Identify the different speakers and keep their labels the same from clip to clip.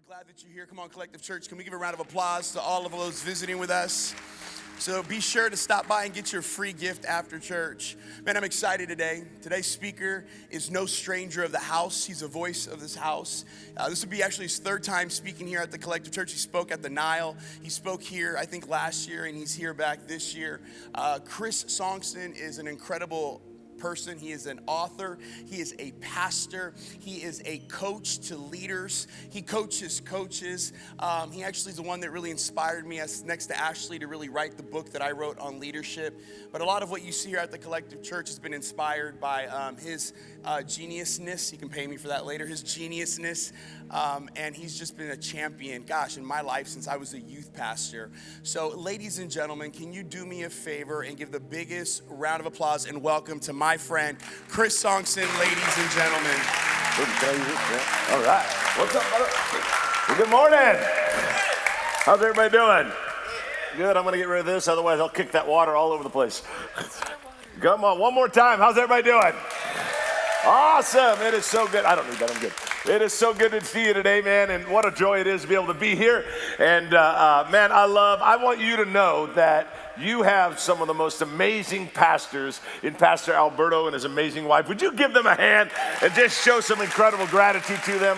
Speaker 1: We're glad that you're here. Come on, Collective Church. Can we give a round of applause to all of those visiting with us? So be sure to stop by and get your free gift after church. Man, I'm excited today. Today's speaker is no stranger of the house. He's a voice of this house. This will be actually his third time speaking here at the Collective Church. He spoke at the Nile. He spoke here, I think, last year, and he's here back this year. Chris Sonksen is an incredible person. He is an author. He is a pastor. He is a coach to leaders. He coaches coaches. He actually is the one that really inspired me, as next to Ashley, to really write the book that I wrote on leadership. But a lot of what you see here at the Collective Church has been inspired by his geniusness. He can pay me for that later. His geniusness. And he's just been a champion, gosh, in my life since I was a youth pastor. So, ladies and gentlemen, can you do me a favor and give the biggest round of applause and welcome to my friend, Chris Sonksen, ladies and gentlemen.
Speaker 2: All right. What's up, brother? Well, good morning. How's everybody doing? Good. I'm going to get rid of this, otherwise I'll kick that water all over the place. Come on, one more time. How's everybody doing? Awesome. It is so good. I don't need that. I'm good. It is so good to see you today, man, and what a joy it is to be able to be here. And, man, I want you to know that you have some of the most amazing pastors in Pastor Alberto and his amazing wife. Would you give them a hand and just show some incredible gratitude to them?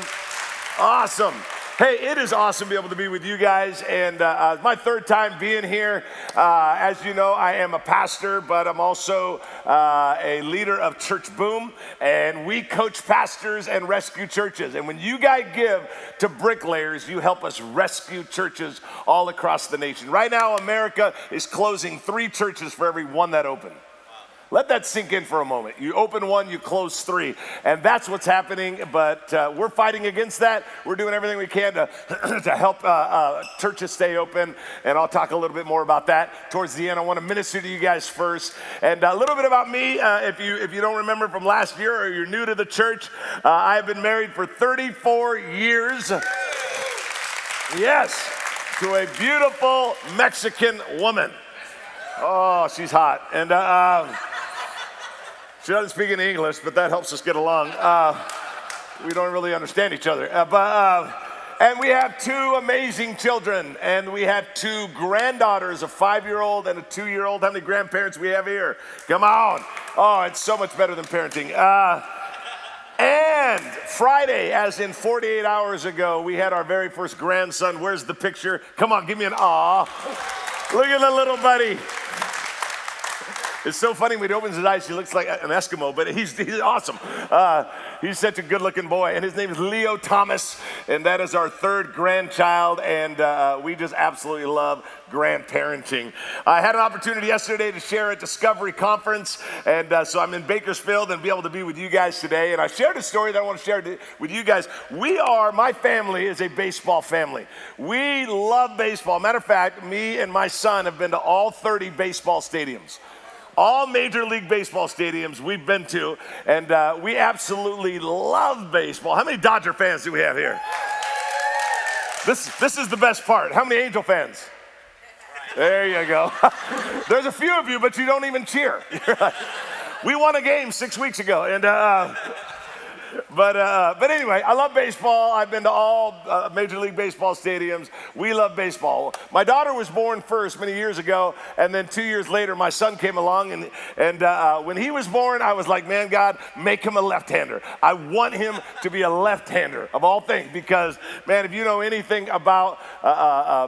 Speaker 2: Awesome. Hey, it is awesome to be able to be with you guys, and my third time being here. As you know, I am a pastor, but I'm also a leader of Church Boom, and we coach pastors and rescue churches. And when you guys give to bricklayers, you help us rescue churches all across the nation. Right now, America is closing 3 churches for every one that open. Let that sink in for a moment. You open one, you close 3. And that's what's happening, but we're fighting against that. We're doing everything we can to, to help churches stay open, and I'll talk a little bit more about that towards the end. I want to minister to you guys first. And a little bit about me, if you don't remember from last year or you're new to the church, I have been married for 34 years. Yes, to a beautiful Mexican woman. Oh, she's hot. And she doesn't speak any English, but that helps us get along. We don't really understand each other. And we have 2 amazing children, and we have 2 granddaughters, a 5-year-old and a 2-year-old. How many grandparents we have here? Come on. Oh, it's so much better than parenting. And Friday, as in 48 hours ago, we had our very first grandson. Where's the picture? Come on, give me an aw. Look at the little buddy. It's so funny when he opens his eyes, he looks like an Eskimo, but he's awesome. He's such a good-looking boy, and his name is Leo Thomas, and that is our 3rd grandchild, and we just absolutely love grandparenting. I had an opportunity yesterday to share at Discovery Conference, and so I'm in Bakersfield and be able to be with you guys today, and I shared a story that I want to share with you guys. My family is a baseball family. We love baseball. Matter of fact, me and my son have been to all 30 baseball stadiums. All Major League Baseball stadiums we've been to, and we absolutely love baseball. How many Dodger fans do we have here? This is the best part. How many Angel fans? There you go. There's a few of you, but you don't even cheer. We won a game 6 weeks ago, and but anyway, I love baseball. I've been to all Major League Baseball stadiums. We love baseball. My daughter was born first many years ago, and then 2 years later, my son came along, and when he was born, I was like, man, God, make him a left-hander. I want him to be a left-hander, of all things, because, man, if you know anything about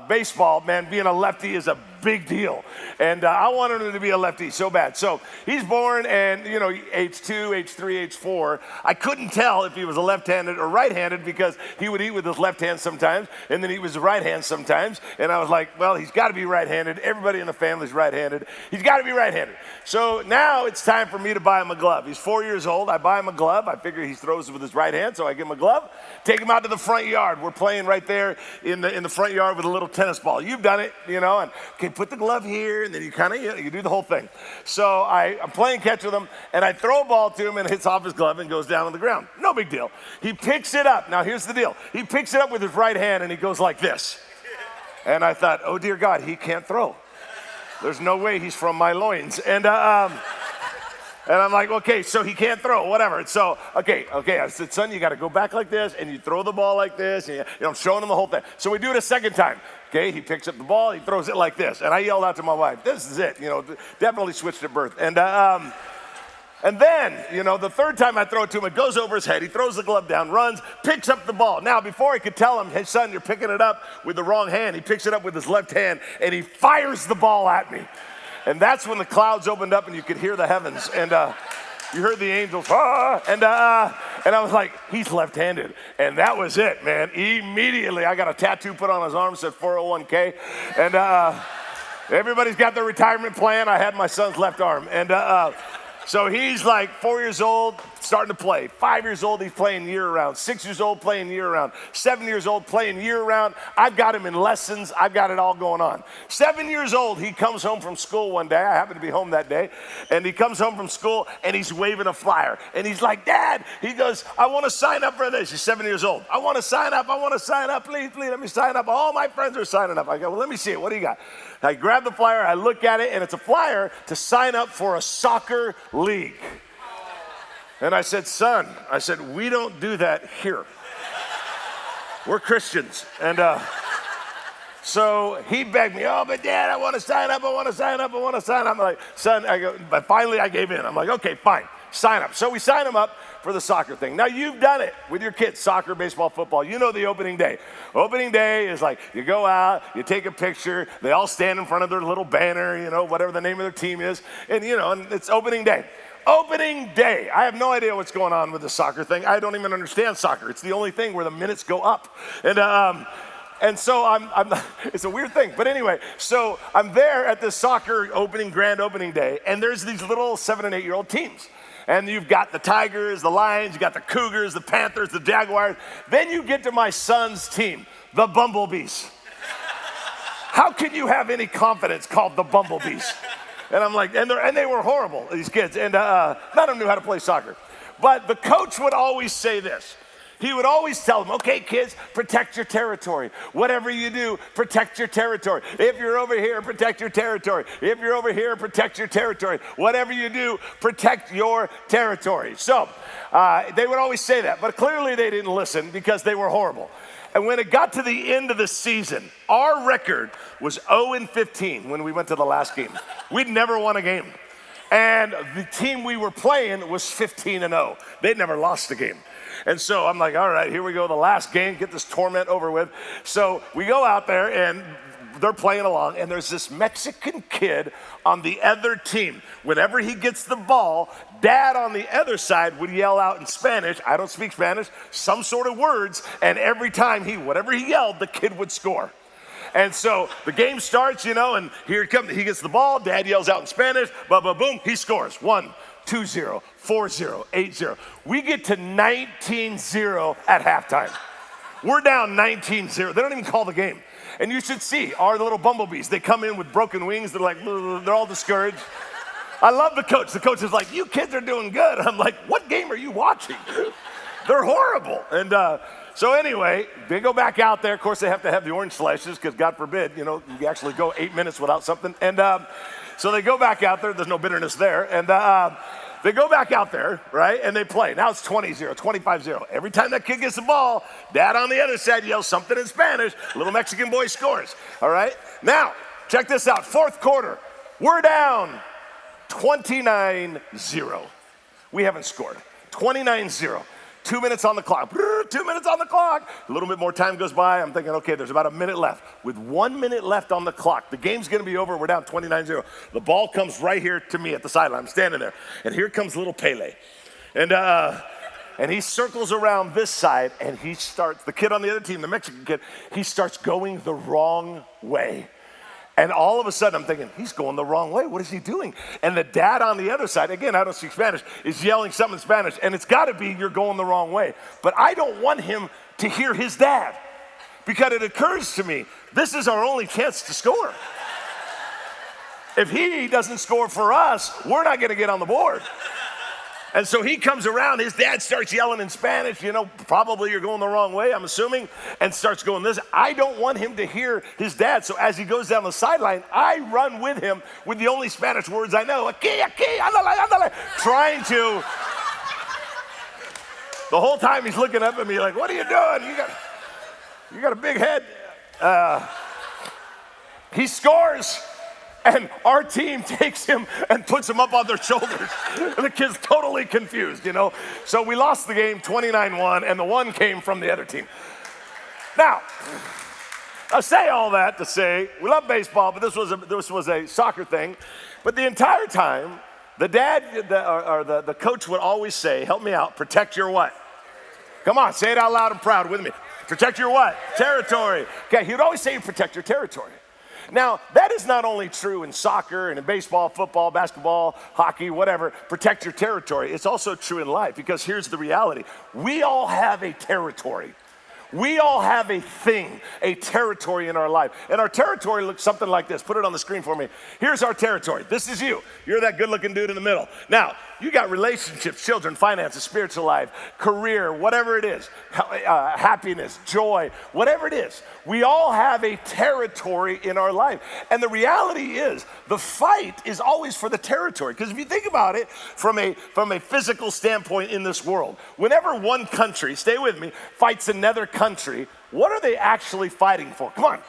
Speaker 2: baseball, man, being a lefty is a big deal. And I wanted him to be a lefty so bad. So he's born, and, you know, age 2, age 3, age 4. I couldn't tell if he was a left-handed or right-handed because he would eat with his left hand sometimes, and then eat with his right hand sometimes. And I was like, well, he's got to be right-handed. Everybody in the family's right-handed. He's got to be right-handed. So now it's time for me to buy him a glove. He's 4 years old. I buy him a glove. I figure he throws with his right hand, so I give him a glove. Take him out to the front yard. We're playing right there in the front yard with a little tennis ball. You've done it, you know, and okay, put the glove here, and then you kind of, you do the whole thing. So I'm playing catch with him, and I throw a ball to him, and it hits off his glove and goes down on the ground. No big deal. He picks it up. Now, here's the deal. He picks it up with his right hand, and he goes like this. And I thought, oh, dear God, he can't throw. There's no way he's from my loins. And And I'm like, okay, so he can't throw, whatever. And so, okay. I said, son, you got to go back like this, and you throw the ball like this. And I'm showing him the whole thing. So we do it a second time. Okay, he picks up the ball, he throws it like this. And I yelled out to my wife, this is it. Definitely switched at birth. And then, the third time I throw it to him, it goes over his head. He throws the glove down, runs, picks up the ball. Now, before I could tell him, hey, son, you're picking it up with the wrong hand, he picks it up with his left hand, and he fires the ball at me. And that's when the clouds opened up and you could hear the heavens. And you heard the angels, and I was like, he's left-handed. And that was it, man. Immediately, I got a tattoo put on his arm that said 401k. And everybody's got their retirement plan. I had my son's left arm. And so he's like 4 years old, starting to play. 5 years old, he's playing year-round. 6 years old, playing year-round. 7 years old, playing year-round. I've got him in lessons. I've got it all going on. 7 years old, he comes home from school one day. I happened to be home that day. And he comes home from school, and he's waving a flyer. And he's like, Dad, he goes, I want to sign up for this. He's 7 years old. I want to sign up. Please, let me sign up. All my friends are signing up. I go, well, let me see it. What do you got? I grab the flyer, I look at it, and it's a flyer to sign up for a soccer league. And I said, son, we don't do that here. We're Christians. And so he begged me, but Dad, I want to sign up. I'm like, son, but finally I gave in. I'm like, okay, fine, sign up. So we sign him up for the soccer thing. Now, you've done it with your kids, soccer, baseball, football. You know the opening day. Opening day is like you go out, you take a picture, they all stand in front of their little banner, whatever the name of their team is, and it's opening day. Opening day. I have no idea what's going on with the soccer thing. I don't even understand soccer. It's the only thing where the minutes go up. And so I'm it's a weird thing. But anyway, so I'm there at this soccer grand opening day, and there's these little 7 and 8 year old teams. And you've got the Tigers, the Lions, you got the Cougars, the Panthers, the Jaguars. Then you get to my son's team, the Bumblebees. How can you have any confidence called the Bumblebees? And I'm like, and they were horrible, these kids. And none of them knew how to play soccer. But the coach would always say this. He would always tell them, okay, kids, protect your territory. Whatever you do, protect your territory. If you're over here, protect your territory. If you're over here, protect your territory. Whatever you do, protect your territory. So they would always say that, but clearly they didn't listen because they were horrible. And when it got to the end of the season, our record was 0-15 when we went to the last game. We'd never won a game. And the team we were playing was 15-0. They'd never lost a game. And so I'm like, all right, here we go, the last game, get this torment over with. So we go out there, and they're playing along, and there's this Mexican kid on the other team. Whenever he gets the ball, Dad on the other side would yell out in Spanish, I don't speak Spanish, some sort of words, and every time whatever he yelled, the kid would score. And so the game starts, and here it comes. He gets the ball, Dad yells out in Spanish, boom, he scores. 1-2-0, 4-0, 8-0. We get to 19-0 at halftime. We're down 19-0. They don't even call the game. And you should see our little bumblebees. They come in with broken wings. They're like, they're all discouraged. I love the coach. The coach is like, you kids are doing good. I'm like, what game are you watching? They're horrible. And so anyway, they go back out there. Of course, they have to have the orange slashes because God forbid, you actually go 8 minutes without something. And so they go back out there. There's no bitterness there. And they go back out there, right? And they play. Now it's 20-0, 25-0. Every time that kid gets the ball, Dad on the other side yells something in Spanish. Little Mexican boy scores, all right? Now, check this out. Fourth quarter, we're down 29-0. We haven't scored. 29-0. 2 minutes on the clock. 2 minutes on the clock. A little bit more time goes by. I'm thinking, okay, there's about a minute left. With 1 minute left on the clock, the game's going to be over. We're down 29-0. The ball comes right here to me at the sideline. I'm standing there. And here comes little Pele. And he circles around this side, and he starts, the kid on the other team, the Mexican kid, he starts going the wrong way. And all of a sudden, I'm thinking, he's going the wrong way. What is he doing? And the dad on the other side, again, I don't speak Spanish, is yelling something in Spanish. And it's got to be, you're going the wrong way. But I don't want him to hear his dad. Because it occurs to me, this is our only chance to score. If he doesn't score for us, we're not going to get on the board. And so he comes around, his dad starts yelling in Spanish, probably you're going the wrong way, I'm assuming, and starts going this. I don't want him to hear his dad, so as he goes down the sideline, I run with him with the only Spanish words I know, aquí, ándale, ándale, trying to. The whole time he's looking up at me like, what are you doing? You got a big head. He scores. And our team takes him and puts him up on their shoulders. And the kid's totally confused, So we lost the game 29-1, and the one came from the other team. Now, I say all that to say, we love baseball, but this was a soccer thing. But the entire time, the dad or the coach would always say, help me out, protect your what? Come on, say it out loud and proud with me. Protect your what? Territory. Okay, he would always say protect your territory. Now, that is not only true in soccer and in baseball, football, basketball, hockey, whatever, protect your territory. It's also true in life because here's the reality. We all have a territory. We all have a thing, a territory in our life. And our territory looks something like this. Put it on the screen for me. Here's our territory. This is you. You're that good-looking dude in the middle. Now, you got relationships, children, finances, spiritual life, career, whatever it is, happiness, joy, whatever it is. We all have a territory in our life. And the reality is the fight is always for the territory. Because if you think about it from a physical standpoint in this world, whenever one country, stay with me, fights another country, what are they actually fighting for? Come on,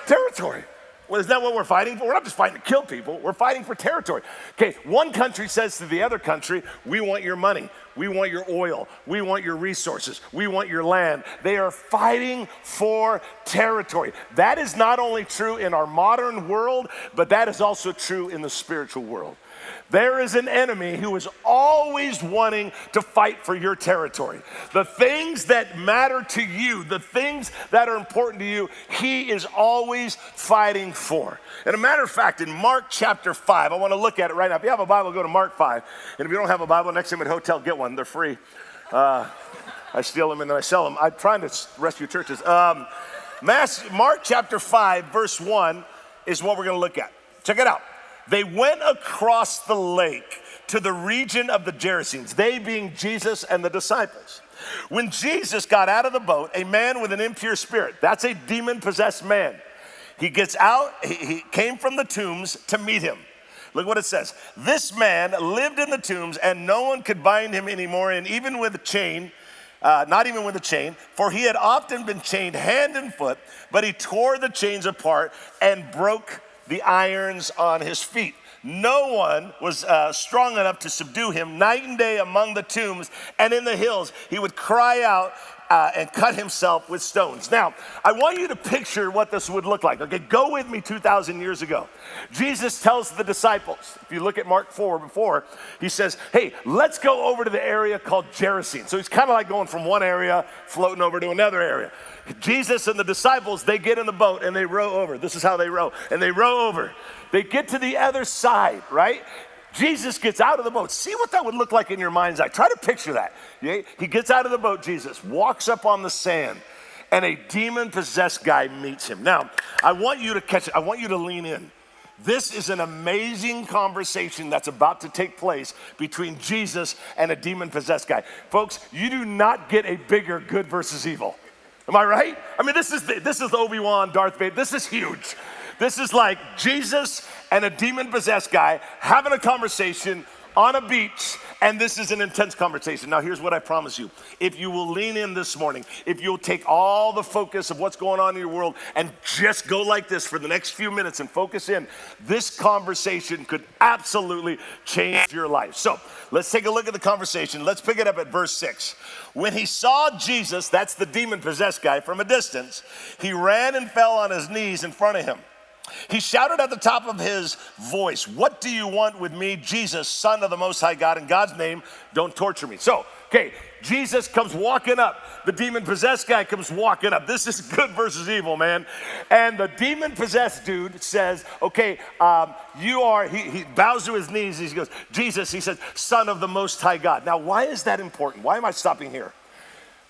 Speaker 2: territory. Well, is that what we're fighting for? We're not just fighting to kill people. We're fighting for territory. Okay, one country says to the other country, we want your money. We want your oil. We want your resources. We want your land. They are fighting for territory. That is not only true in our modern world, but that is also true in the spiritual world. There is an enemy who is always wanting to fight for your territory. The things that matter to you, the things that are important to you, he is always fighting for. And a matter of fact, in Mark chapter 5, I want to look at it right now. If you have a Bible, go to Mark 5. And if you don't have a Bible, next time at a hotel, get one. They're free. I steal them and then I sell them. I'm trying to rescue churches. Mark chapter 5, verse 1 is what we're going to look at. Check it out. They went across the lake to the region of the Gerasenes, they being Jesus and the disciples. When Jesus got out of the boat, a man with an impure spirit, that's a demon-possessed man, he gets out, he came from the tombs to meet him. Look what it says. This man lived in the tombs and no one could bind him anymore, and even with a chain, not even with a chain, for he had often been chained hand and foot, but he tore the chains apart and broke the irons on his feet. No one was strong enough to subdue him. Night and day among the tombs and in the hills, he would cry out and cut himself with stones. Now, I want you to picture what this would look like. Okay, go with me 2,000 years ago. Jesus tells the disciples, if you look at Mark 4 before, he says, hey, let's go over to the area called Gerasene. So he's kind of like going from one area, floating over to another area. Jesus and the disciples, they get in the boat and they row over. This is how they row. And they row over. They get to the other side, right? Jesus gets out of the boat. See what that would look like in your mind's eye. Try to picture that. He gets out of the boat, Jesus, walks up on the sand, and a demon-possessed guy meets him. Now, I want you to catch it. I want you to lean in. This is an amazing conversation that's about to take place between Jesus and a demon-possessed guy. Folks, you do not get a bigger good versus evil. Am I right? I mean, this is Obi-Wan, Darth Vader. This is huge. This is like Jesus and a demon-possessed guy having a conversation on a beach, and this is an intense conversation. Now, here's what I promise you. If you will lean in this morning, if you'll take all the focus of what's going on in your world and just go like this for the next few minutes and focus in, this conversation could absolutely change your life. So, let's take a look at the conversation. Let's pick it up at verse 6. When he saw Jesus, that's the demon-possessed guy, from a distance, he ran and fell on his knees in front of him. He shouted at the top of his voice, "What do you want with me, Jesus, Son of the Most High God? In God's name, don't torture me." So, okay, Jesus comes walking up. The demon-possessed guy comes walking up. This is good versus evil, man. And the demon-possessed dude says, okay, he bows to his knees. He goes, Jesus, he says, Son of the Most High God. Now, why is that important? Why am I stopping here?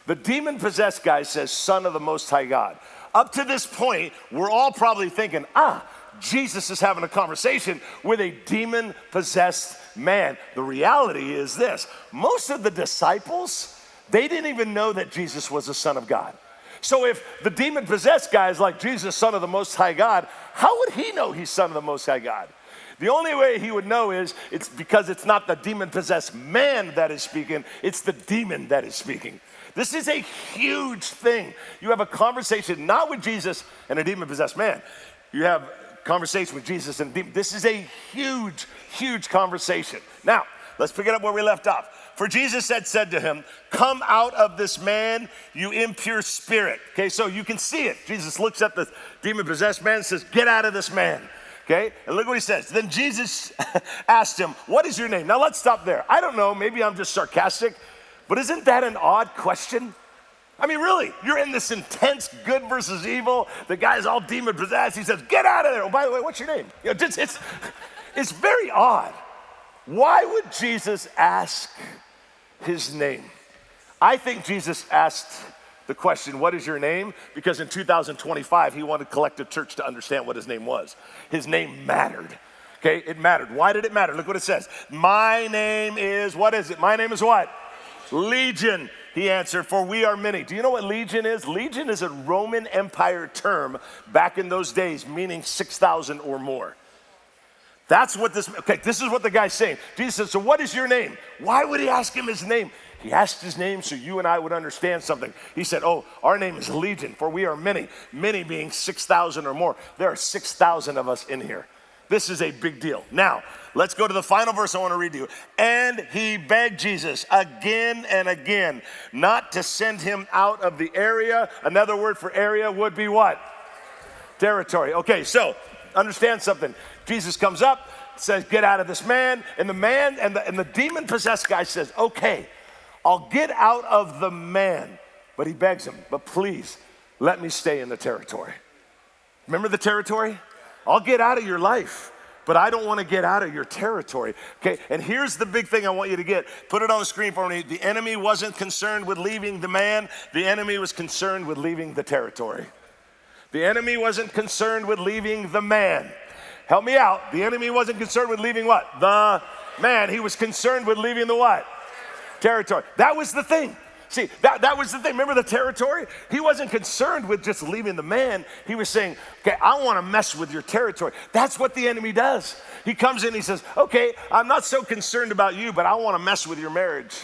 Speaker 2: The demon-possessed guy says, Son of the Most High God. Up to this point, we're all probably thinking, Jesus is having a conversation with a demon-possessed man. The reality is this. Most of the disciples, they didn't even know that Jesus was the Son of God. So if the demon-possessed guy is like, Jesus, Son of the Most High God, how would he know he's Son of the Most High God? The only way he would know is it's because it's not the demon-possessed man that is speaking, it's the demon that is speaking. This is a huge thing. You have a conversation not with Jesus and a demon-possessed man. You have a conversation with Jesus and demon. This is a huge, huge conversation. Now, let's pick it up where we left off. For Jesus had said to him, come out of this man, you impure spirit. Okay, so you can see it. Jesus looks at the demon-possessed man and says, get out of this man. Okay, and look what he says. Then Jesus asked him, what is your name? Now let's stop there. I don't know, maybe I'm just sarcastic, but isn't that an odd question? I mean, really, you're in this intense good versus evil. The guy's all demon-possessed. He says, get out of there. Oh, by the way, what's your name? You know, it's very odd. Why would Jesus ask his name? I think Jesus asked the question, what is your name? Because in 2025, he wanted collective church to understand what his name was. His name mattered. Okay, it mattered. Why did it matter? Look what it says. My name is, what is it? My name is what? Legion, he answered, for we are many. Do you know what legion is? Legion is a Roman Empire term back in those days, meaning 6,000 or more. That's what this is what the guy's saying. Jesus says, so what is your name? Why would he ask him his name? He asked his name so you and I would understand something. He said, oh, our name is Legion, for we are many. Many being 6,000 or more. There are 6,000 of us in here. This is a big deal. Now, let's go to the final verse I want to read to you. And he begged Jesus again and again not to send him out of the area. Another word for area would be what? Territory. Okay, so understand something. Jesus comes up, says, get out of this man. And the man and the demon-possessed guy says, okay, I'll get out of the man. But he begs him, but please let me stay in the territory. Remember the territory? I'll get out of your life, but I don't want to get out of your territory. Okay, and here's the big thing I want you to get. Put it on the screen for me. The enemy wasn't concerned with leaving the man. The enemy was concerned with leaving the territory. The enemy wasn't concerned with leaving the man. Help me out. The enemy wasn't concerned with leaving what? The man. He was concerned with leaving the what? Territory. That was the thing. See, that was the thing. Remember the territory? He wasn't concerned with just leaving the man. He was saying, okay, I want to mess with your territory. That's what the enemy does. He comes in, he says, okay, I'm not so concerned about you, but I want to mess with your marriage.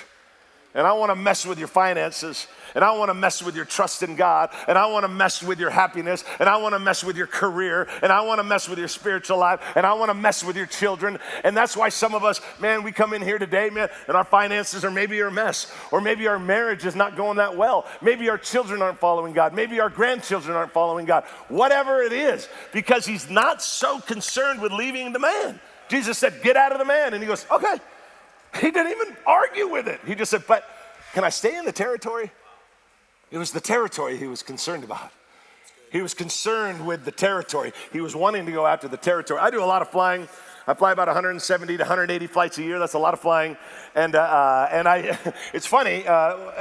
Speaker 2: And I want to mess with your finances. And I want to mess with your trust in God. And I want to mess with your happiness. And I want to mess with your career. And I want to mess with your spiritual life. And I want to mess with your children. And that's why some of us, man, we come in here today, man, and our finances are maybe a mess. Or maybe our marriage is not going that well. Maybe our children aren't following God. Maybe our grandchildren aren't following God. Whatever it is, because he's not so concerned with leaving the man. Jesus said, get out of the man. And he goes, okay. He didn't even argue with it. He just said, but can I stay in the territory? It was the territory he was concerned about. He was concerned with the territory. He was wanting to go after the territory. I do a lot of flying. I fly about 170 to 180 flights a year. That's a lot of flying. And it's funny,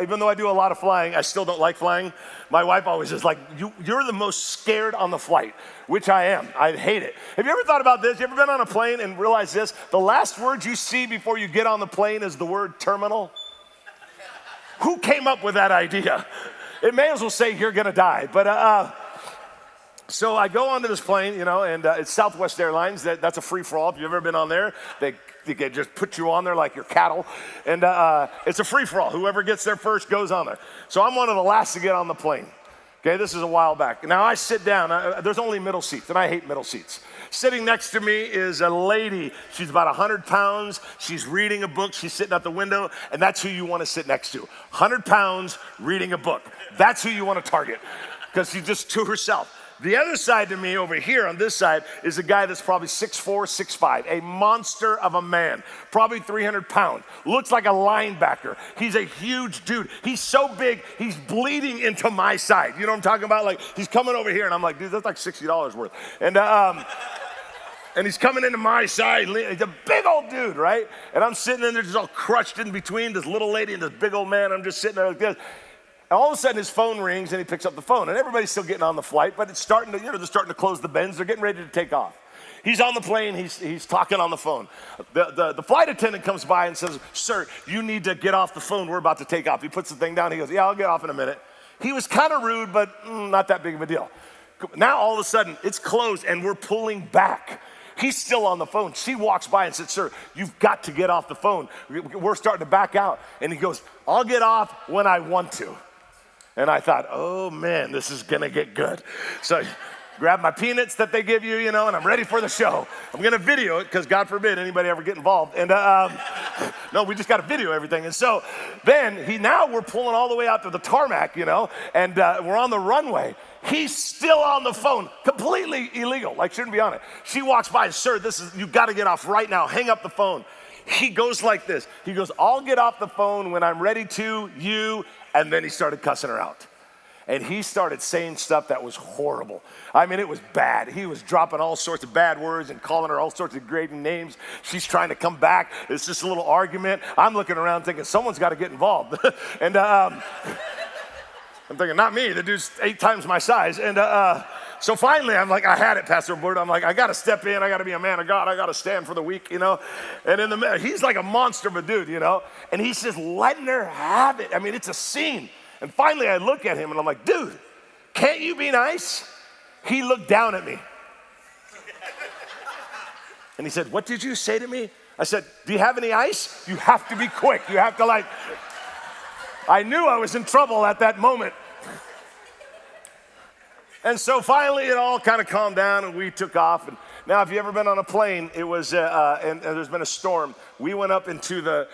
Speaker 2: even though I do a lot of flying, I still don't like flying. My wife always is like, you're the most scared on the flight, which I am. I hate it. Have you ever thought about this? You ever been on a plane and realized this? The last word you see before you get on the plane is the word terminal. Who came up with that idea? It may as well say you're gonna die. But so I go onto this plane, you know, and it's Southwest Airlines. That's a free-for-all. If you've ever been on there, they just put you on there like you're cattle. And it's a free-for-all. Whoever gets there first goes on there. So I'm one of the last to get on the plane. Okay, this is a while back. Now I sit down. There's only middle seats, and I hate middle seats. Sitting next to me is a lady. She's about 100 pounds. She's reading a book. She's sitting at the window, and that's who you want to sit next to. 100 pounds, reading a book. That's who you want to target because she's just to herself. The other side to me over here on this side is a guy that's probably 6'4", 6'5", a monster of a man, probably 300 pounds, looks like a linebacker. He's a huge dude. He's so big, he's bleeding into my side. You know what I'm talking about? Like he's coming over here and I'm like, dude, that's like $60 worth. And he's coming into my side. He's a big old dude, right? And I'm sitting in there just all crushed in between this little lady and this big old man. I'm just sitting there like this. And all of a sudden his phone rings and he picks up the phone. And everybody's still getting on the flight, but it's starting to, they're starting to close the bends. They're getting ready to take off. He's on the plane, he's talking on the phone. The flight attendant comes by and says, sir, you need to get off the phone, we're about to take off. He puts the thing down, he goes, yeah, I'll get off in a minute. He was kind of rude, but not that big of a deal. Now all of a sudden, it's closed and we're pulling back. He's still on the phone. She walks by and said, sir, you've got to get off the phone. We're starting to back out. And he goes, I'll get off when I want to. And I thought, oh man, this is gonna get good. So grab my peanuts that they give you, and I'm ready for the show. I'm gonna video it, because God forbid anybody ever get involved. And no, we just gotta video everything. And so then we're pulling all the way out to the tarmac, and we're on the runway. He's still on the phone, completely illegal, shouldn't be on it. She walks by, sir, you've gotta get off right now, hang up the phone. He goes like this. He goes, I'll get off the phone when I'm ready to, and then he started cussing her out. And he started saying stuff that was horrible. I mean, it was bad. He was dropping all sorts of bad words and calling her all sorts of degrading names. She's trying to come back. It's just a little argument. I'm looking around thinking, someone's got to get involved. And I'm thinking, not me. The dude's 8 times my size. And so finally, I'm like, I had it, Pastor Bert. I'm like, I got to step in. I got to be a man of God. I got to stand for the weak, And he's like a monster of a dude, And he's just letting her have it. I mean, it's a scene. And finally, I look at him and I'm like, dude, can't you be nice? He looked down at me. And he said, what did you say to me? I said, do you have any ice? You have to be quick. You have to I knew I was in trouble at that moment. And so finally, it all kind of calmed down and we took off. And now, if you've ever been on a plane, it was, and there's been a storm. We went up into the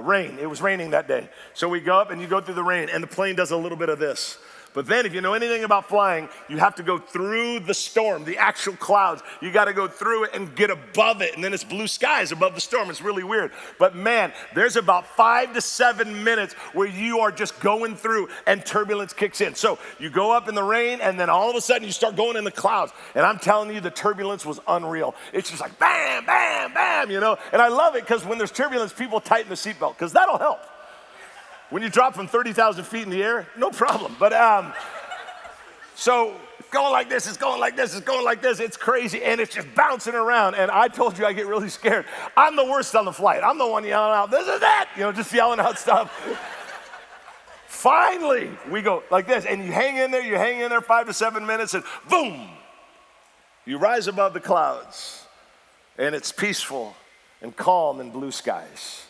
Speaker 2: rain. It was raining that day. So we go up and you go through the rain and the plane does a little bit of this. But then if you know anything about flying, you have to go through the storm, the actual clouds. You got to go through it and get above it. And then it's blue skies above the storm. It's really weird. But man, there's about 5 to 7 minutes where you are just going through and turbulence kicks in. So you go up in the rain and then all of a sudden you start going in the clouds. And I'm telling you, the turbulence was unreal. It's just like bam, bam, bam, And I love it because when there's turbulence, people tighten the seatbelt because that'll help. When you drop from 30,000 feet in the air, no problem. But so it's going like this, it's going like this, it's going like this. It's crazy, and it's just bouncing around. And I told you I get really scared. I'm the worst on the flight. I'm the one yelling out, this is that, just yelling out stuff. Finally, we go like this, and you hang in there 5 to 7 minutes, and boom, you rise above the clouds, and it's peaceful and calm and blue skies.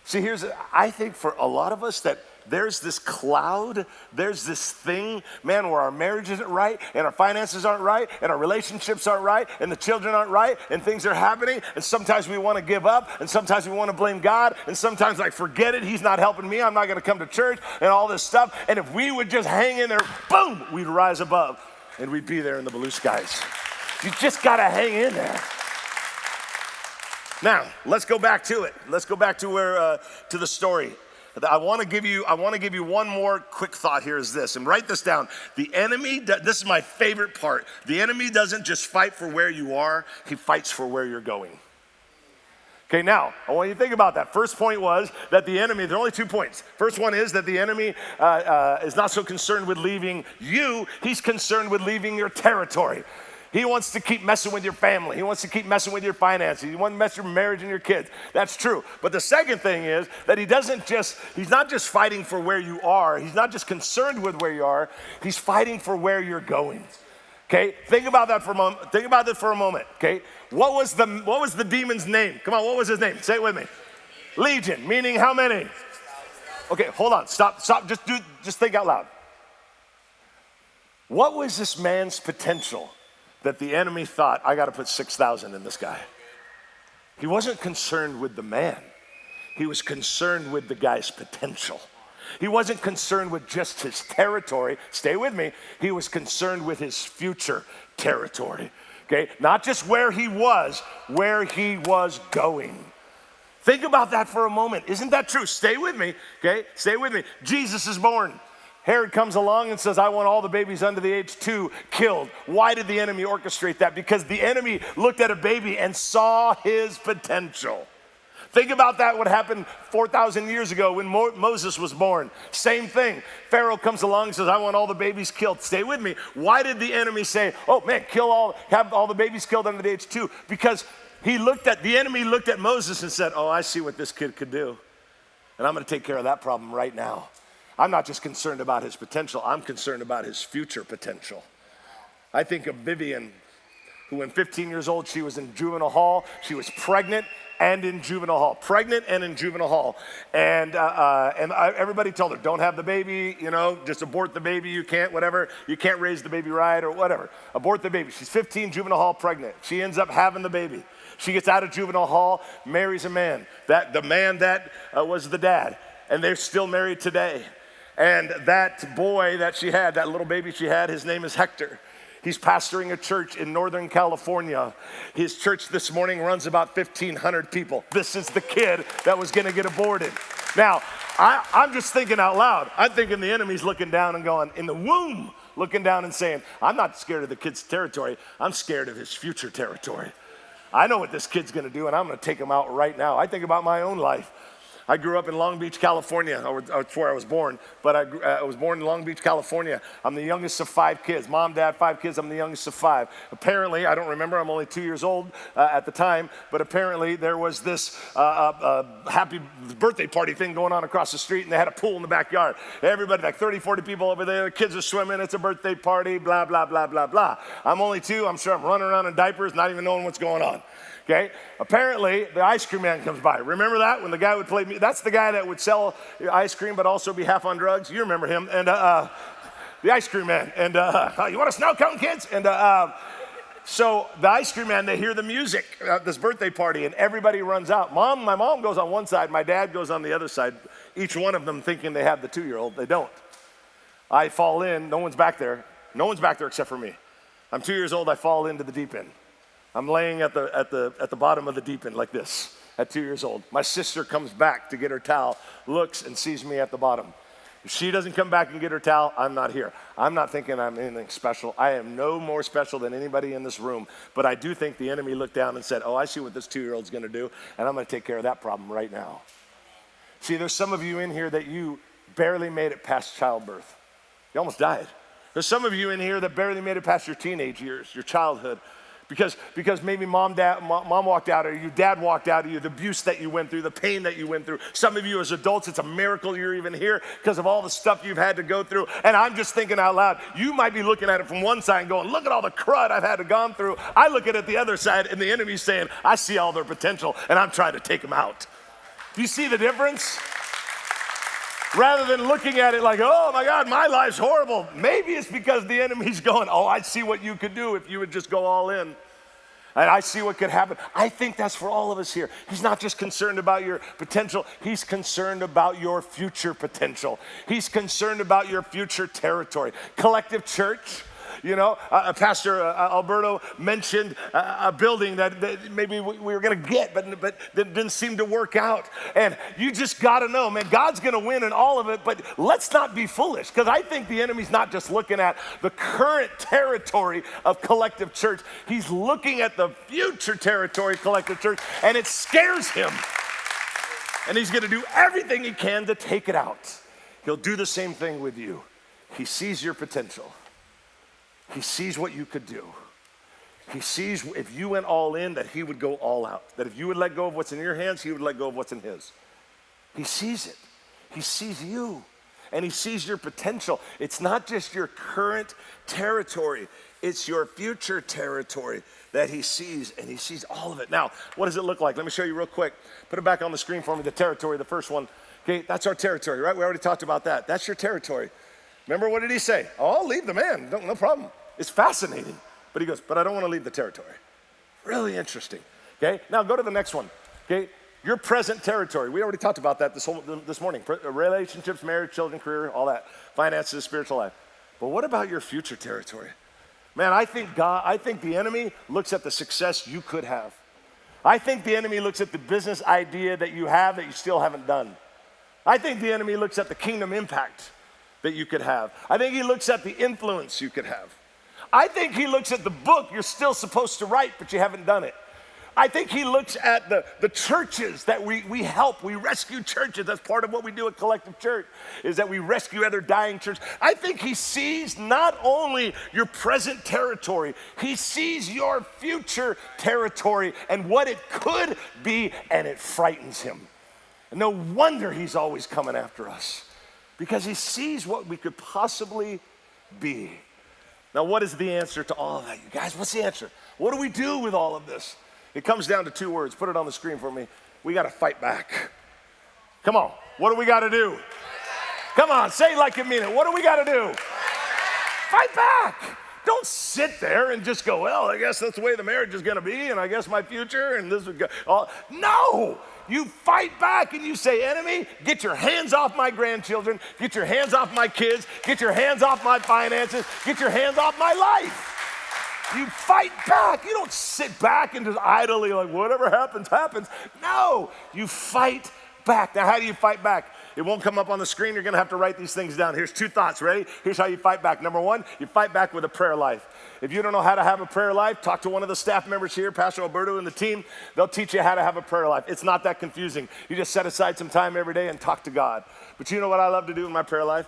Speaker 2: See, I think for a lot of us that there's this cloud, there's this thing, man, where our marriage isn't right, and our finances aren't right, and our relationships aren't right, and the children aren't right, and things are happening, and sometimes we want to give up, and sometimes we want to blame God, and sometimes forget it, he's not helping me, I'm not going to come to church, and all this stuff. And if we would just hang in there, boom, we'd rise above, and we'd be there in the blue skies. You just got to hang in there. Now, let's go back to it. Let's go back to to the story. I want to give you one more quick thought here is this, and write this down. The enemy, this is my favorite part. The enemy doesn't just fight for where you are, he fights for where you're going. Okay, now, I want you to think about that. First point was that the enemy, there are only 2 points. First one is that the enemy is not so concerned with leaving you, he's concerned with leaving your territory. He wants to keep messing with your family. He wants to keep messing with your finances. He wants to mess with your marriage and your kids. That's true. But the second thing is that he's not just fighting for where you are. He's not just concerned with where you are. He's fighting for where you're going. Okay? Think about that for a moment. Okay? What was the demon's name? Come on, what was his name? Say it with me. Legion, meaning how many? Okay, hold on. Stop. Just think out loud. What was this man's potential that the enemy thought, I got to put 6,000 in this guy? He wasn't concerned with the man. He was concerned with the guy's potential. He wasn't concerned with just his territory. Stay with me. He was concerned with his future territory. Okay? Not just where he was going. Think about that for a moment. Isn't that true? Stay with me. Okay? Stay with me. Jesus is born. Herod comes along and says, I want all the babies under the age 2 killed. Why did the enemy orchestrate that? Because the enemy looked at a baby and saw his potential. Think about that, what happened 4,000 years ago when Moses was born. Same thing. Pharaoh comes along and says, I want all the babies killed. Stay with me. Why did the enemy say, oh man, have all the babies killed under the age of 2? Because the enemy looked at Moses and said, oh, I see what this kid could do. And I'm going to take care of that problem right now. I'm not just concerned about his potential, I'm concerned about his future potential. I think of Vivian, who when 15 years old, she was in juvenile hall. She was pregnant and in juvenile hall. And everybody told her, don't have the baby, just abort the baby. You can't raise the baby right or whatever. Abort the baby. She's 15, juvenile hall, pregnant. She ends up having the baby. She gets out of juvenile hall, marries a man. The man that was the dad. And they're still married today. And that boy that she had, that little baby she had, his name is Hector. He's pastoring a church in Northern California. His church this morning runs about 1,500 people. This is the kid that was gonna get aborted. Now, I'm just thinking out loud. I'm thinking the enemy's looking down and going, in the womb, looking down and saying, I'm not scared of the kid's territory. I'm scared of his future territory. I know what this kid's gonna do, and I'm gonna take him out right now. I think about my own life. I grew up in Long Beach, California. That's where I was born, but I was born in Long Beach, California. I'm the youngest of 5 kids. Mom, dad, 5 kids. I'm the youngest of 5. Apparently, I don't remember. I'm only 2 years old at the time, but apparently there was this happy birthday party thing going on across the street, and they had a pool in the backyard. Everybody, like 30, 40 people over there. The kids are swimming. It's a birthday party, blah, blah, blah, blah, blah. I'm only 2. I'm sure I'm running around in diapers, not even knowing what's going on. Okay, apparently the ice cream man comes by. Remember that? When the guy would play, that's the guy that would sell ice cream but also be half on drugs. You remember him. And the ice cream man. And you want a snow cone, kids? And so the ice cream man, they hear the music at this birthday party and everybody runs out. My mom goes on one side, my dad goes on the other side, each one of them thinking they have the 2-year-old. They don't. I fall in, no one's back there. No one's back there except for me. I'm 2 years old, I fall into the deep end. I'm laying at the bottom of the deep end like this at 2 years old. My sister comes back to get her towel, looks and sees me at the bottom. If she doesn't come back and get her towel, I'm not here. I'm not thinking I'm anything special. I am no more special than anybody in this room. But I do think the enemy looked down and said, oh, I see what this 2-year-old's gonna do, and I'm gonna take care of that problem right now. See, there's some of you in here that you barely made it past childbirth. You almost died. There's some of you in here that barely made it past your teenage years, your childhood. Because maybe mom walked out, or your dad walked out of you, the abuse that you went through, the pain that you went through. Some of you as adults, it's a miracle you're even here because of all the stuff you've had to go through. And I'm just thinking out loud, you might be looking at it from one side and going, look at all the crud I've had to gone through. I look at it the other side and the enemy's saying, I see all their potential and I'm trying to take them out. Do you see the difference? Rather than looking at it like, oh my God, my life's horrible. Maybe it's because the enemy's going, oh, I see what you could do if you would just go all in. And I see what could happen. I think that's for all of us here. He's not just concerned about your potential. He's concerned about your future potential. He's concerned about your future territory. Collective Church. Pastor Alberto mentioned a building that maybe we were going to get, but that didn't seem to work out. And you just got to know, man, God's going to win in all of it, but let's not be foolish, because I think the enemy's not just looking at the current territory of Collective Church. He's looking at the future territory of Collective Church, and it scares him. And he's going to do everything he can to take it out. He'll do the same thing with you. He sees your potential. He sees what you could do. He sees if you went all in, that he would go all out. That if you would let go of what's in your hands, he would let go of what's in his. He sees it. He sees you. And he sees your potential. It's not just your current territory. It's your future territory that he sees, and he sees all of it. Now, what does it look like? Let me show you real quick. Put it back on the screen for me, the territory, the first one. Okay, that's our territory, right? We already talked about that. That's your territory. Remember, what did he say? Oh, I'll leave the man, no problem. It's fascinating. But he goes, but I don't want to leave the territory. Really interesting. Okay, now go to the next one. Okay, your present territory. We already talked about that this morning. Relationships, marriage, children, career, all that. Finances, spiritual life. But what about your future territory? Man, I think the enemy looks at the success you could have. I think the enemy looks at the business idea that you have that you still haven't done. I think the enemy looks at the kingdom impact that you could have. I think he looks at the influence you could have. I think he looks at the book you're still supposed to write, but you haven't done it. I think he looks at the churches that we help. We rescue churches. That's part of what we do at Collective Church, is that we rescue other dying churches. I think he sees not only your present territory, he sees your future territory and what it could be, and it frightens him. And no wonder he's always coming after us, because he sees what we could possibly be. Now, what is the answer to all of that, you guys? What's the answer? What do we do with all of this? It comes down to two words. Put it on the screen for me. We got to fight back. Come on. What do we got to do? Come on. Say it like you mean it. What do we got to do? Fight back. Don't sit there and just go, well, I guess that's the way the marriage is going to be, and I guess my future, and this would go. No. You fight back and you say, enemy, get your hands off my grandchildren. Get your hands off my kids. Get your hands off my finances. Get your hands off my life. You fight back. You don't sit back and just idly like whatever happens, happens. No, you fight back. Now, how do you fight back? It won't come up on the screen. You're going to have to write these things down. Here's two thoughts. Ready? Here's how you fight back. Number one, you fight back with a prayer life. If you don't know how to have a prayer life, talk to one of the staff members here, Pastor Alberto and the team. They'll teach you how to have a prayer life. It's not that confusing. You just set aside some time every day and talk to God. But you know what I love to do in my prayer life?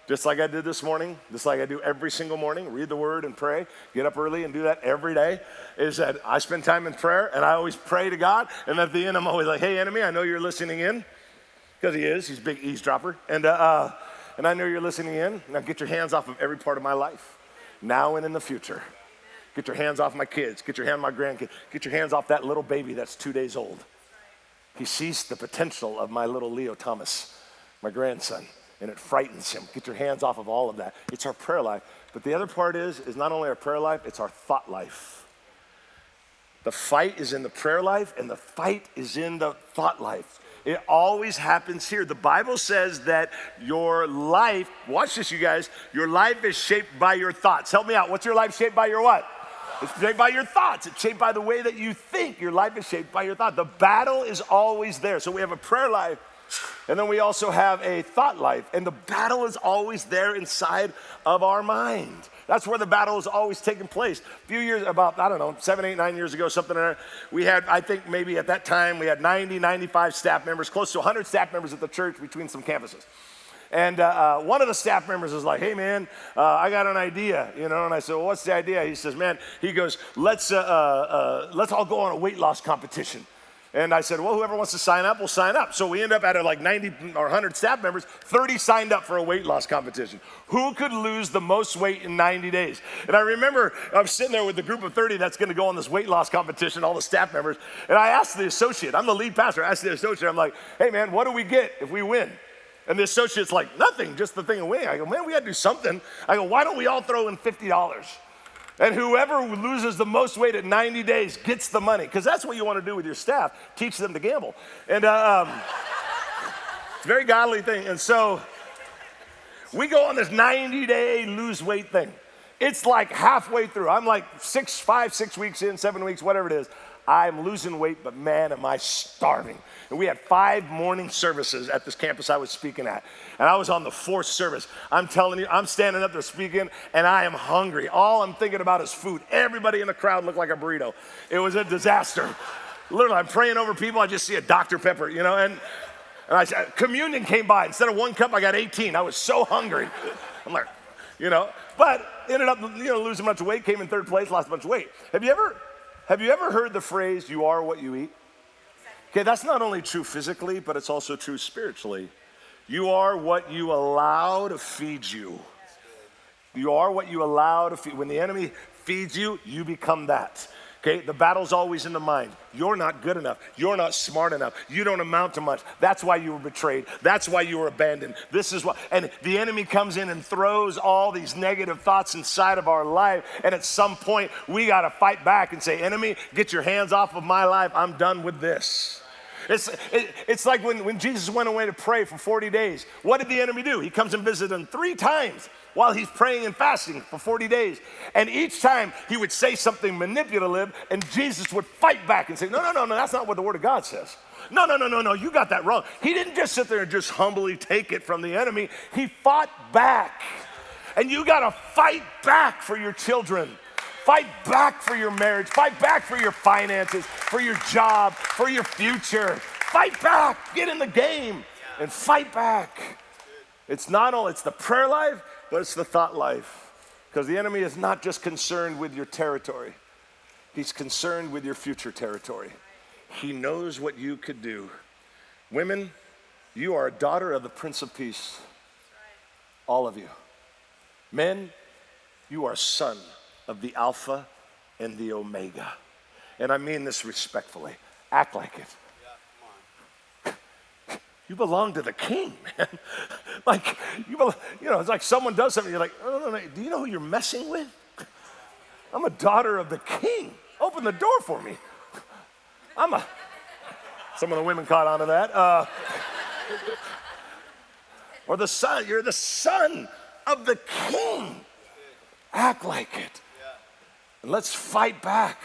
Speaker 2: Just like I did this morning, just like I do every single morning, read the word and pray, get up early and do that every day, is that I spend time in prayer and I always pray to God. And at the end, I'm always like, hey, enemy, I know you're listening in. Because he is, he's a big eavesdropper. And I know you're listening in. Now get your hands off of every part of my life, now and in the future. Get your hands off my kids. Get your hand on my grandkids. Get your hands off that little baby that's 2 days old. He sees the potential of my little Leo Thomas, my grandson. And it frightens him. Get your hands off of all of that. It's our prayer life. But the other part is not only our prayer life, it's our thought life. The fight is in the prayer life, and the fight is in the thought life. It always happens here. The Bible says that your life, watch this, you guys, your life is shaped by your thoughts. Help me out. What's your life shaped by your what? It's shaped by your thoughts. It's shaped by the way that you think. Your life is shaped by your thought. The battle is always there. So we have a prayer life, and then we also have a thought life, and the battle is always there inside of our mind. That's where the battle is always taking place. A few years, about, 7, 8, 9 years ago, something like that, we had, I think maybe at that time, we had 90, 95 staff members, close to 100 staff members at the church between some campuses. And one of the staff members was like, hey, man, I got an idea, and I said, well, what's the idea? He says, man, he goes, let's all go on a weight loss competition. And I said, well, whoever wants to sign up will sign up. So we end up at like 90 or 100 staff members, 30 signed up for a weight loss competition. Who could lose the most weight in 90 days? And I remember I was sitting there with the group of 30 that's going to go on this weight loss competition, all the staff members. And I asked the associate, I'm the lead pastor, I asked the associate, I'm like, hey, man, what do we get if we win? And the associate's like, nothing, just the thing of winning. I go, man, we got to do something. I go, why don't we all throw in $50? And whoever loses the most weight at 90 days gets the money. Because that's what you want to do with your staff. Teach them to gamble. And it's a very godly thing. And so we go on this 90-day lose weight thing. It's like halfway through. I'm like 5, 6 weeks in, 7 weeks, whatever it is. I'm losing weight, but man, am I starving. And we had 5 morning services at this campus I was speaking at. And I was on the 4th service. I'm telling you, I'm standing up there speaking, and I am hungry. All I'm thinking about is food. Everybody in the crowd looked like a burrito. It was a disaster. Literally, I'm praying over people. I just see a Dr. Pepper, and I said, communion came by. Instead of 1 cup, I got 18. I was so hungry. I'm like, but ended up, losing a bunch of weight, came in 3rd place, lost a bunch of weight. Have you ever heard the phrase, you are what you eat? Okay, that's not only true physically, but it's also true spiritually. You are what you allow to feed you. You are what you allow to feed. When the enemy feeds you, you become that. Okay, the battle's always in the mind. You're not good enough. You're not smart enough. You don't amount to much. That's why you were betrayed. That's why you were abandoned. This is why. And the enemy comes in and throws all these negative thoughts inside of our life. And at some point, we got to fight back and say, enemy, get your hands off of my life. I'm done with this. It's like when Jesus went away to pray for 40 days. What did the enemy do? He comes and visits him 3 times while he's praying and fasting for 40 days. And each time he would say something manipulative, and Jesus would fight back and say, no, that's not what the Word of God says. No, you got that wrong. He didn't just sit there and just humbly take it from the enemy. He fought back. And you got to fight back for your children. Fight back for your marriage. Fight back for your finances, for your job, for your future. Fight back. Get in the game and fight back. It's the prayer life, but it's the thought life. Because the enemy is not just concerned with your territory. He's concerned with your future territory. He knows what you could do. Women, you are a daughter of the Prince of Peace. All of you. Men, you are son of the Alpha and the Omega. And I mean this respectfully. Act like it. You belong to the King, man. Like, it's like someone does something, you're like, oh, do you know who you're messing with? I'm a daughter of the King. Open the door for me. Some of the women caught on to that. Or the son, you're the son of the King. Act like it. And let's fight back,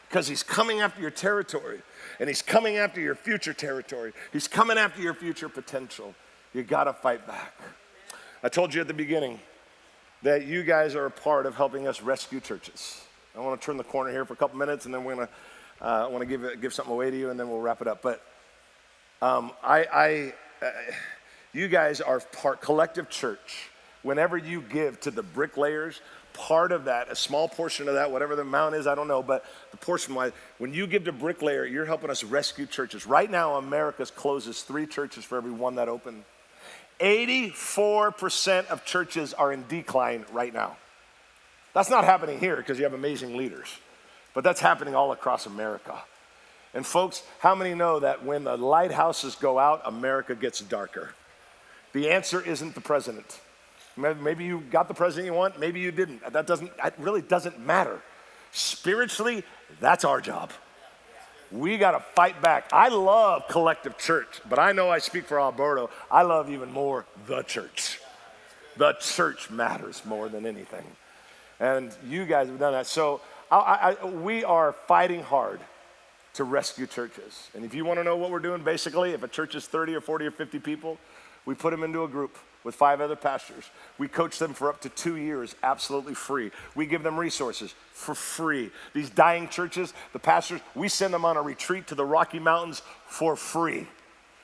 Speaker 2: because he's coming after your territory. And he's coming after your future territory. He's coming after your future potential. You gotta fight back. I told you at the beginning that you guys are a part of helping us rescue churches. I want to turn the corner here for a couple minutes, and then we're gonna I want to give something away to you, and then we'll wrap it up. But you guys are part collective church. Whenever you give to the bricklayers, part of that, a small portion of that, whatever the amount is, I don't know, but the portion wise, when you give to bricklayer, you're helping us rescue churches. Right now, America closes 3 churches for every one that open. 84% of churches are in decline right now. That's not happening here because you have amazing leaders, but that's happening all across America. And folks, how many know that when the lighthouses go out, America gets darker? The answer isn't the president. Maybe you got the president you want, maybe you didn't. It really doesn't matter. Spiritually, that's our job. We got to fight back. I love collective church, but I know I speak for Alberto. I love even more the church. The church matters more than anything. And you guys have done that. So we are fighting hard to rescue churches. And if you want to know what we're doing, basically, if a church is 30 or 40 or 50 people, we put them into a group with 5 other pastors. We coach them for up to 2 years, absolutely free. We give them resources for free. These dying churches, the pastors, we send them on a retreat to the Rocky Mountains for free.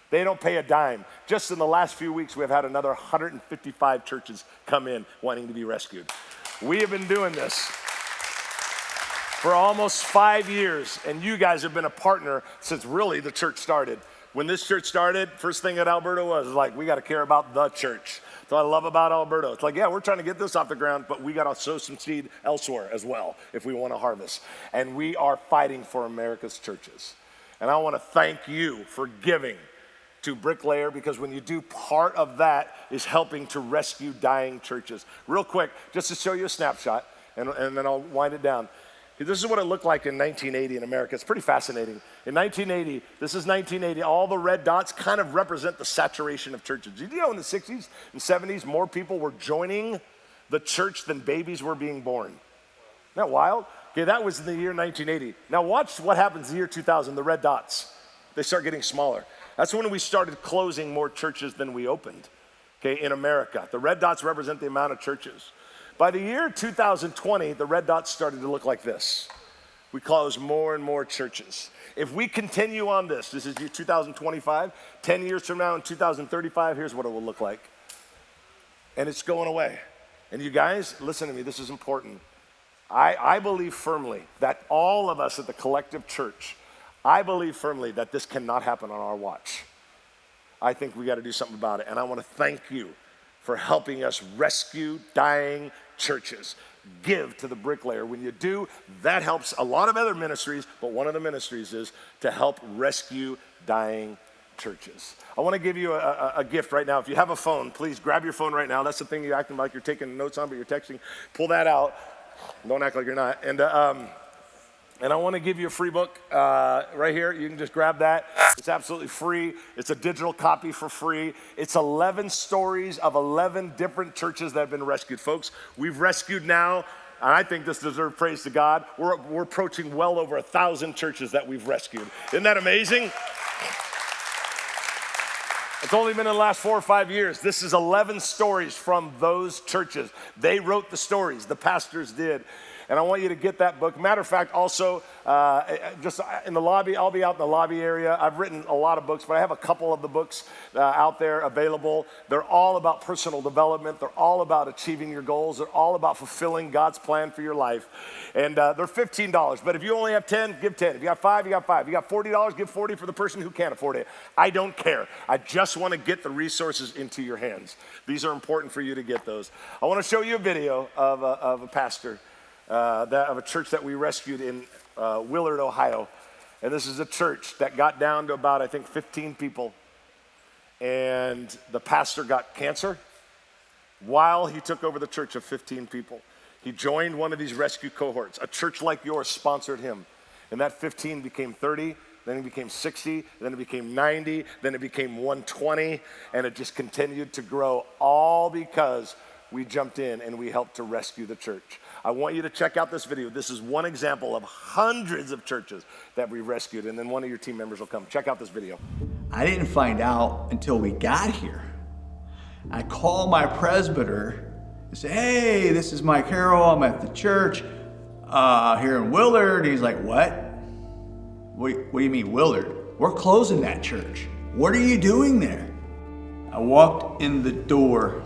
Speaker 2: They don't pay a dime. Just in the last few weeks, we've had another 155 churches come in wanting to be rescued. We have been doing this for almost 5 years, and you guys have been a partner since really the church started. When this church started, first thing at Alberto was like, we got to care about the church. So I love about Alberto. It's like, yeah, we're trying to get this off the ground, but we got to sow some seed elsewhere as well if we want to harvest. And we are fighting for America's churches. And I want to thank you for giving to Bricklayer, because when you do, part of that is helping to rescue dying churches. Real quick, just to show you a snapshot, and then I'll wind it down. This is what it looked like in 1980 in America. It's pretty fascinating. In 1980, this is 1980, all the red dots kind of represent the saturation of churches. Did you know in the 60s and 70s, more people were joining the church than babies were being born? Isn't that wild? Okay, that was in the year 1980. Now watch what happens in the year 2000, the red dots. They start getting smaller. That's when we started closing more churches than we opened, okay, in America. The red dots represent the amount of churches. By the year 2020, the red dots started to look like this. We closed more and more churches. If we continue on this is 2025, 10 years from now in 2035, here's what it will look like. And it's going away. And you guys, listen to me, this is important. I believe firmly that all of us at the collective church, I believe firmly that this cannot happen on our watch. I think we got to do something about it. And I want to thank you for helping us rescue dying churches. Give to the Bricklayer. When you do, that helps a lot of other ministries, but one of the ministries is to help rescue dying churches. I want to give you a gift right now. If you have a phone, please grab your phone right now. That's the thing you're acting like you're taking notes on, but you're texting. Pull that out. Don't act like you're not. And I want to give you a free book right here. You can just grab that. It's absolutely free. It's a digital copy for free. It's 11 stories of 11 different churches that have been rescued. Folks, we've rescued now, and I think this deserves praise to God. We're approaching well over 1,000 churches that we've rescued. Isn't that amazing? It's only been in the last 4 or 5 years. This is 11 stories from those churches. They wrote the stories. The pastors did. And I want you to get that book. Matter of fact, also, just in the lobby, I'll be out in the lobby area. I've written a lot of books, but I have a couple of the books out there available. They're all about personal development. They're all about achieving your goals. They're all about fulfilling God's plan for your life. And they're $15. But if you only have 10, give 10. If you got 5, you got 5. If you got $40, give 40 for the person who can't afford it. I don't care. I just want to get the resources into your hands. These are important for you to get those. I want to show you a video of a pastor of a church that we rescued in Willard, Ohio. And this is a church that got down to about, I think, 15 people. And the pastor got cancer while he took over the church of 15 people. He joined one of these rescue cohorts. A church like yours sponsored him. And that 15 became 30, then it became 60, then it became 90, then it became 120, and it just continued to grow, all because we jumped in and we helped to rescue the church. I want you to check out this video. This is one example of hundreds of churches that we rescued, and then one of your team members will come. Check out this video.
Speaker 3: I didn't find out until we got here. I called my presbyter and said, hey, this is Mike Harrell. I'm at the church here in Willard. He's like, what? What do you mean Willard? We're closing that church. What are you doing there? I walked in the door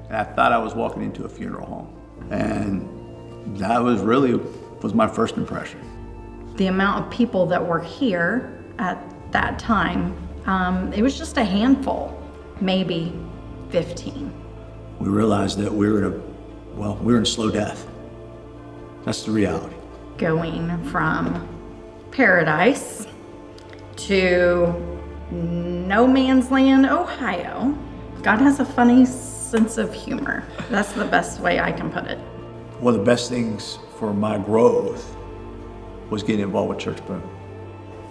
Speaker 3: and I thought I was walking into a funeral home. And that was my first impression.
Speaker 4: The amount of people that were here at that time, it was just a handful, maybe 15.
Speaker 3: We realized that we were in slow death. That's the reality.
Speaker 4: Going from paradise to no man's land, Ohio. God has a funny sense of humor. That's the best way I can put it.
Speaker 3: One of the best things for my growth was getting involved with Church Boom.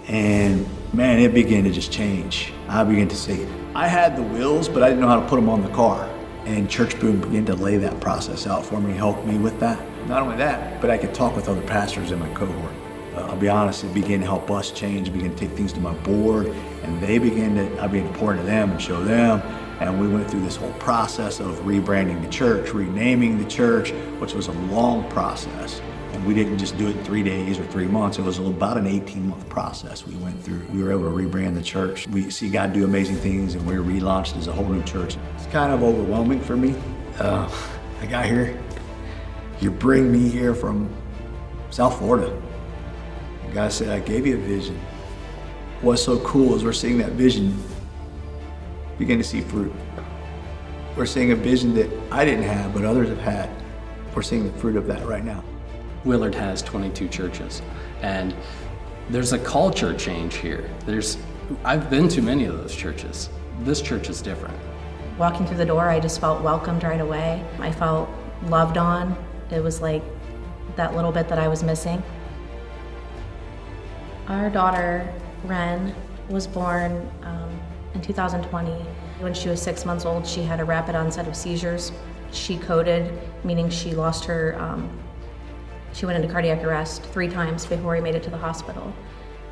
Speaker 3: And man, it began to just change. I began to see, I had the wheels, but I didn't know how to put them on the car. And Church Boom began to lay that process out for me, help me with that. Not only that, but I could talk with other pastors in my cohort. I'll be honest, it began to help us change, began to take things to my board, and I began to pour into them and show them. And we went through this whole process of rebranding the church, renaming the church, which was a long process. And we didn't just do it in 3 days or 3 months. It was about an 18-month process we went through. We were able to rebrand the church. We see God do amazing things, and we were relaunched as a whole new church. It's kind of overwhelming for me. I got here. You bring me here from South Florida. God said, I gave you a vision. What's so cool is we're seeing that vision begin to see fruit. We're seeing a vision that I didn't have, but others have had. We're seeing the fruit of that right now.
Speaker 5: Willard has 22 churches, and there's a culture change here. I've been to many of those churches. This church is different.
Speaker 6: Walking through the door, I just felt welcomed right away. I felt loved on. It was like that little bit that I was missing. Our daughter, Ren, was born in 2020. When she was 6 months old, she had a rapid onset of seizures. She coded, meaning she lost her, she went into cardiac arrest 3 times before we made it to the hospital.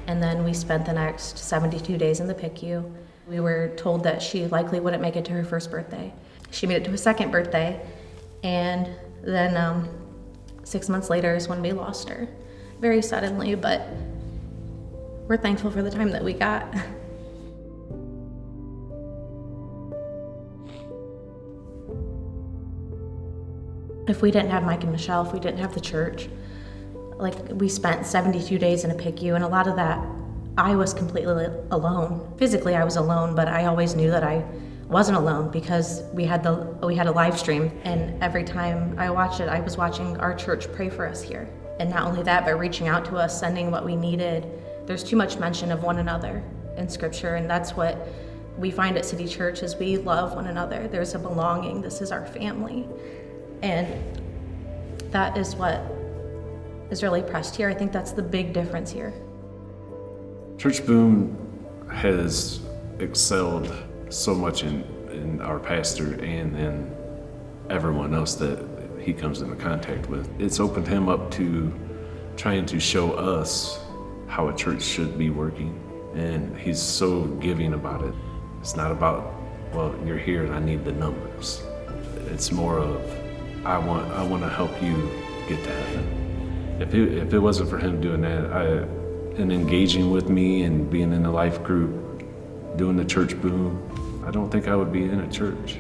Speaker 6: And then we spent the next 72 days in the PICU. We were told that she likely wouldn't make it to her first birthday. She made it to her second birthday, and then 6 months later is when we lost her. Very suddenly, but we're thankful for the time that we got. If we didn't have Mike and Michelle, if we didn't have the church, like we spent 72 days in a PICU, and a lot of that, I was completely alone. Physically, I was alone, but I always knew that I wasn't alone because we had a live stream, and every time I watched it, I was watching our church pray for us here. And not only that, but reaching out to us, sending what we needed. There's too much mention of one another in Scripture, and that's what we find at City Church is we love one another. There's a belonging. This is our family. And that is what is really pressed here. I think that's the big difference here.
Speaker 7: Church Boom has excelled so much in our pastor and in everyone else that he comes into contact with. It's opened him up to trying to show us how a church should be working, and he's so giving about it. It's not about, well, you're here and I need the numbers. It's more of, I want to help you get to heaven. if it wasn't for him doing that, and engaging with me and being in the life group, doing the church boom, I don't think I would be in a church.